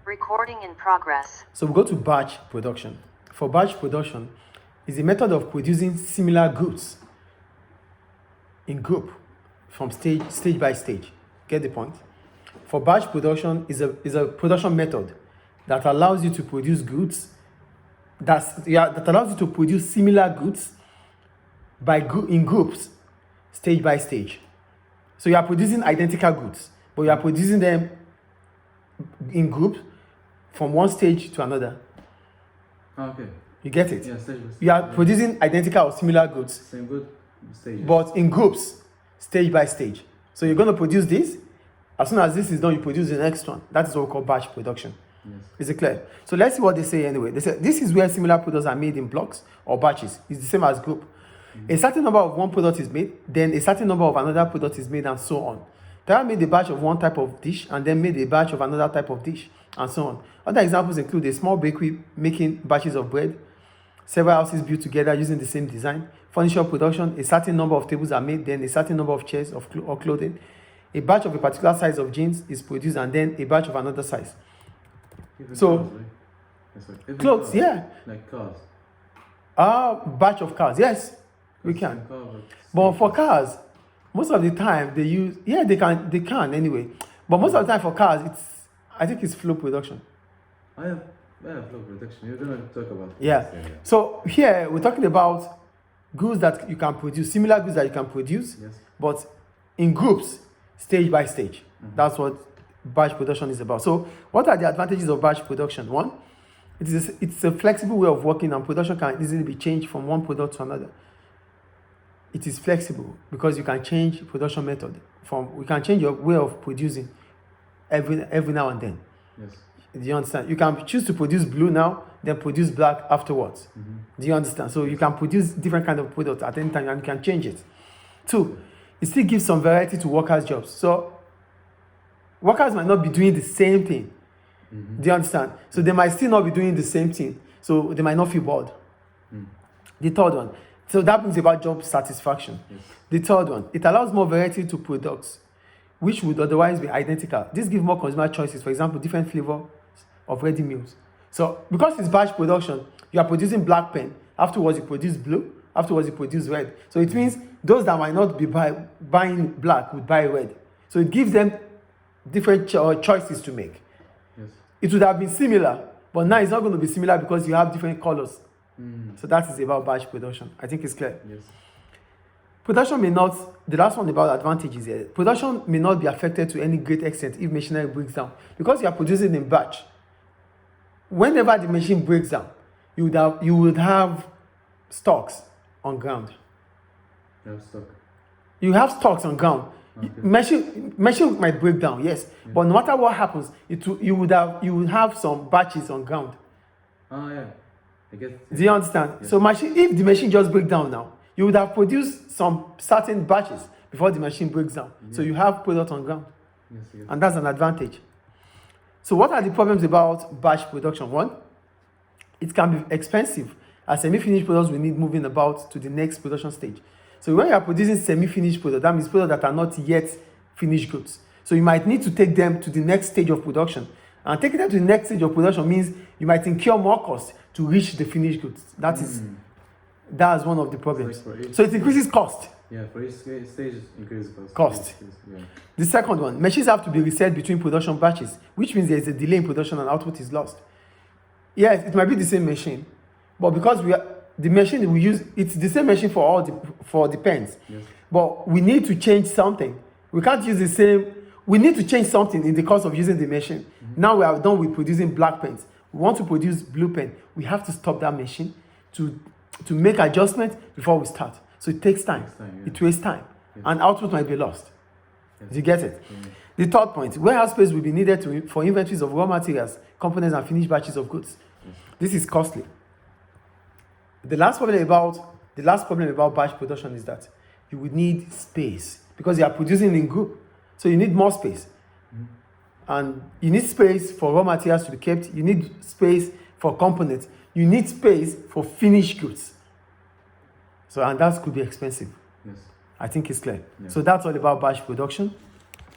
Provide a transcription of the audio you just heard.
Recording in progress. So we go to batch production. For batch production, is a method of producing similar goods in group from stage by stage. Get the point? For batch production is a production method that allows you to produce goods that allows you to produce similar goods in groups, stage by stage. So you are producing identical goods, but you are producing them in groups from one stage to another. Okay. You get it? Yeah, stage by stage. You are producing identical or similar goods, Same good stages. but in groups, stage by stage. So you're going to produce this. As soon as this is done, you produce the next one. That is what we call batch production. Yes. Is it clear? So let's see what they say anyway. They say this is where similar products are made in blocks or batches. It's the same as group. A certain number of one product is made, then a certain number of another product is made, and so on. They made a batch of one type of dish and then made a batch of another type of dish, and so on. Other examples include a small bakery making batches of bread, several houses built together using the same design, furniture production, a certain number of tables are made, then a certain number of chairs or clothing. A batch of a particular size of jeans is produced, and then a batch of another size. Even So, cars, right? Yes, sir. Even clothes, cars, yeah. Like cars. Batch of cars, yes, we can. Same car, But same- for cars, most of the time they use, they can anyway. But most of the time for cars, I think it's flow production. I have flow protection. You're gonna talk about Yeah. So here we're talking about goods that you can produce, similar goods that you can produce, Yes. but in groups, stage by stage. That's what batch production is about. So what are the advantages of batch production? One, it's a flexible way of working, and production can easily be changed from one product to another. It is flexible because you can change production method. We can change your way of producing every now and then. Yes. Do you understand? You can choose to produce blue now, then produce black afterwards. Do you understand? So you can produce different kind of products at any time, and you can change it. Two, it still gives some variety to workers' jobs. So workers might not be doing the same thing. Do you understand? So they might still not be doing the same thing. So they might not feel bored. The third one. So that brings about job satisfaction. Yes. The third one, it allows more variety to products, which would otherwise be identical. This gives more consumer choices. For example, different flavors of ready meals. So because it's batch production, you are producing black pen. Afterwards, you produce blue. Afterwards, you produce red. So it means those that might not be buying black would buy red. So it gives them different choices to make. Yes. It would have been similar, but now it's not going to be similar because you have different colors. So that is about batch production. I think it's clear. Yes. Production may not, the last one about advantages here, production may not be affected to any great extent if machinery breaks down. Because you are producing in batch, whenever the machine breaks down, you would have stocks on ground. You have stock. You have stocks on ground. Okay. Machine might break down, yes, but no matter what happens, you would have some batches on ground. Ah, yeah. I get. Do you understand? Yes. So if the machine just breaks down now, you would have produced some certain batches before the machine breaks down. So you have product on ground, Yes, I get. and that's an advantage. So what are the problems about batch production? One, it can be expensive, as semi-finished products will need moving about to the next production stage. So when you are producing semi-finished products, that means products that are not yet finished goods. So you might need to take them to the next stage of production. And taking them to the next stage of production means you might incur more costs to reach the finished goods. That's one of the problems. It's like for each- So it increases cost. Yeah, for each stage increase cost. Cost. Yeah. The second one, machines have to be reset between production batches, which means there is a delay in production and output is lost. Yes, it might be the same machine, but because the machine we use, it's the same machine for the pens. Yes. But we need to change something. We can't use the same. We need to change something in the course of using the machine. Now we are done with producing black pens. We want to produce blue pen. We have to stop that machine to make adjustments before we start. So it takes time. It wastes time. Yes. And output might be lost. Yes. Do you get it? The third point, warehouse space will be needed for inventories of raw materials, components, and finished batches of goods. This is costly. The last problem about batch production is that you would need space because you are producing in group. So you need more space. And you need space for raw materials to be kept. You need space for components. You need space for finished goods. So, and that could be expensive. Yes. I think it's clear. Yeah. So that's all about batch production.